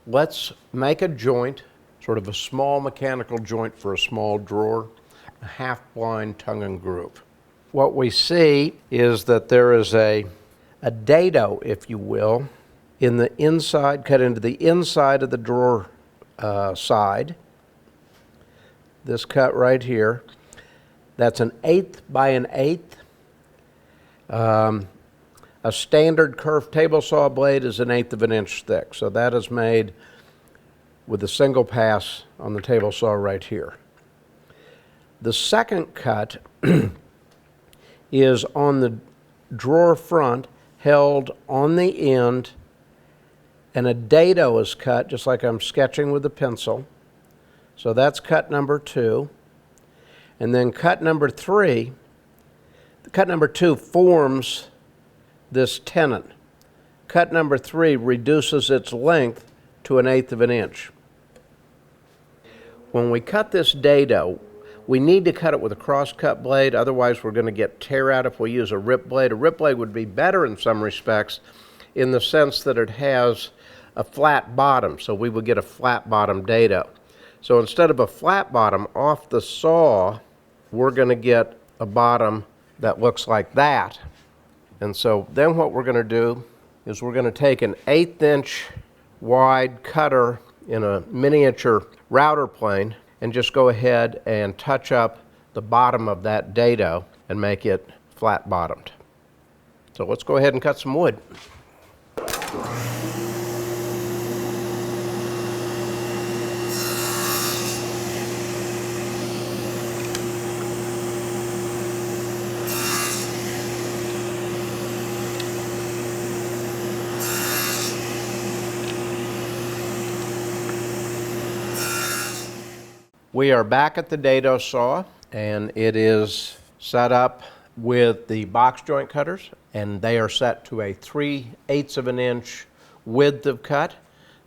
let's make a joint, sort of a small mechanical joint for a small drawer, a half-blind tongue and groove. What we see is that there is a dado, if you will, in the inside, cut into the inside of the drawer side. This cut right here, that's an 1/8 by an 1/8. A standard curved table saw blade is an 1/8 of an inch thick, so that is made with a single pass on the table saw right here. The second cut is on the drawer front, held on the end, and a dado is cut, just like I'm sketching with a pencil. So that's cut number 2. And then cut number 3, cut number 2 forms this tenon. Cut number 3 reduces its length to an 1/8 of an inch. When we cut this dado, we need to cut it with a cross-cut blade, otherwise we're going to get tear out if we use a rip blade. A rip blade would be better in some respects in the sense that it has a flat bottom, so we would get a flat bottom dado. So instead of a flat bottom off the saw, we're going to get a bottom that looks like that. And so then what we're going to do is we're going to take an 1/8 inch wide cutter in a miniature router plane and just go ahead and touch up the bottom of that dado and make it flat bottomed. So let's go ahead and cut some wood. We are back at the dado saw, and it is set up with the box joint cutters, and they are set to a 3/8 of an inch width of cut.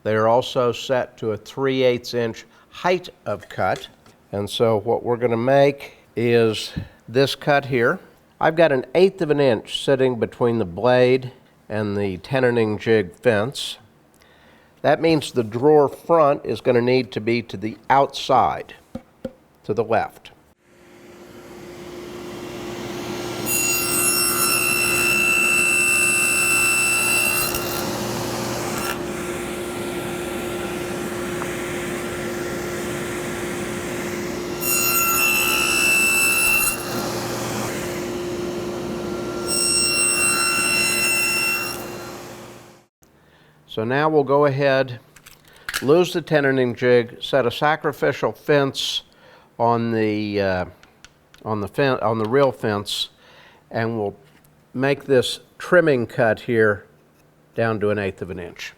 They are also set to a 3/8 inch height of cut. And so what we're going to make is this cut here. I've got an 1/8 of an inch sitting between the blade and the tenoning jig fence. That means the drawer front is going to need to be to the outside, to the left. So now we'll go ahead, lose the tenoning jig, set a sacrificial fence on the real fence, and we'll make this trimming cut here down to an 1/8 of an inch.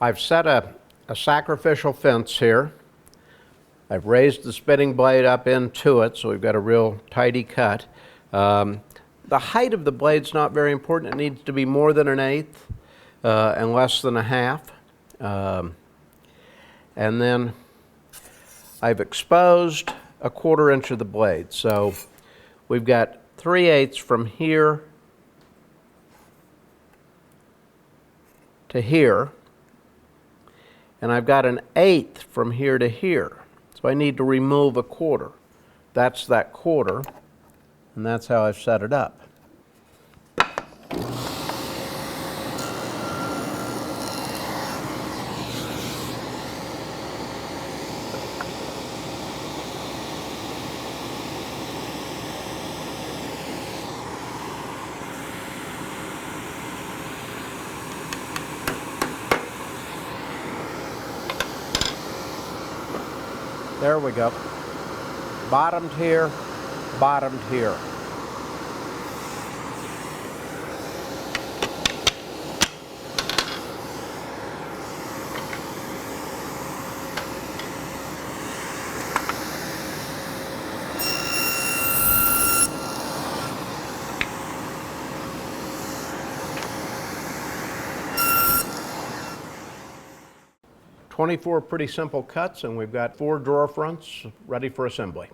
I've set a sacrificial fence here. I've raised the spinning blade up into it, so we've got a real tidy cut. The height of the blade's not very important. It needs to be more than an 1/8 and less than a 1/2. And then I've exposed a 1/4 inch of the blade. So we've got 3/8 from here to here. And I've got an 1/8 from here to here. So I need to remove a 1/4. That's that 1/4. And that's how I've set it up. There we go. Bottomed here, bottomed here. "24 pretty simple cuts, and we've got 4 drawer fronts ready for assembly.